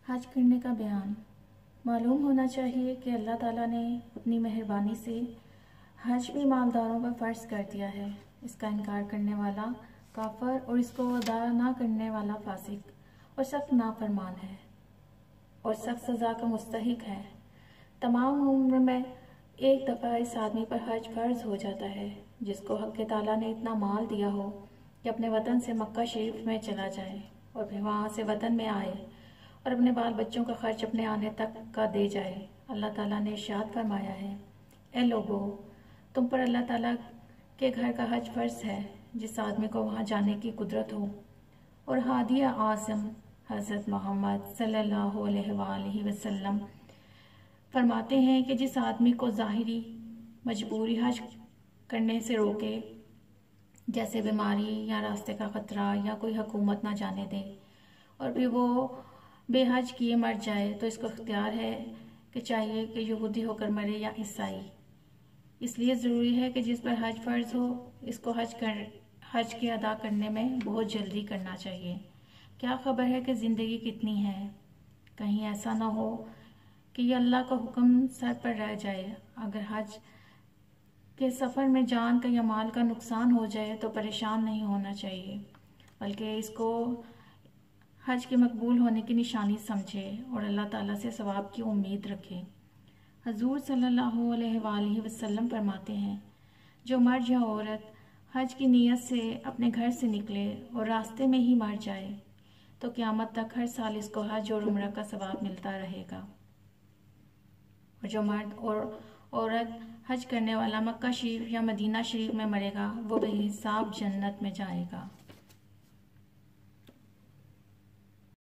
हज करने का बयान। मालूम होना चाहिए कि अल्लाह ताला ने अपनी मेहरबानी से हज भी मालदारों पर फ़र्ज कर दिया है। इसका इनकार करने वाला काफर और इसको अदा ना करने वाला फासिक और सख्त नाफरमान है और सख्त सज़ा का मुस्तहिक है। तमाम उम्र में एक दफ़ा इस आदमी पर हज फ़र्ज हो जाता है जिसको हक़ ताला ने इतना माल दिया हो कि अपने वतन से मक्का शरीफ में चला जाए और फिर वहाँ से वतन में आए और अपने बाल बच्चों का खर्च अपने आने तक का दे जाए। अल्लाह ताला ने इरशाद फरमाया है, ए लोगो, तुम पर अल्लाह ताला के घर का हज फ़र्ज है जिस आदमी को वहाँ जाने की कुदरत हो। और हादिया आज़म हज़रत मोहम्मद सल्लल्लाहु अलैहि वसल्लम फरमाते हैं कि जिस आदमी को ज़ाहिरी मजबूरी हज करने से रोके, जैसे बीमारी या रास्ते का ख़तरा या कोई हुकूमत ना जाने दे, और फिर वो बेहज किए मर जाए, तो इसको इख्तियार है कि चाहिए कि यहूदी होकर मरे या ईसाई। इसलिए ज़रूरी है कि जिस पर हज फ़र्ज हो इसको हज के अदा करने में बहुत जल्दी करना चाहिए। क्या खबर है कि ज़िंदगी कितनी है, कहीं ऐसा ना हो कि ये अल्लाह का हुक्म सर पर रह जाए। अगर हज के सफ़र में जान का या माल का नुकसान हो जाए तो परेशान नहीं होना चाहिए, बल्कि इसको हज के मकबूल होने की निशानी समझे और अल्लाह ताला से सवाब की उम्मीद रखे। हजूर सल्लल्लाहु अलैहि वसल्लम फरमाते हैं, जो मर्द या औरत हज की नीयत से अपने घर से निकले और रास्ते में ही मर जाए तो क़यामत तक हर साल इसको हज और उम्र का सवाब मिलता रहेगा। और जो मर्द और औरत हज करने वाला मक्का शरीफ या मदीना शरीफ में मरेगा वो बेहिसाब जन्नत में जाएगा।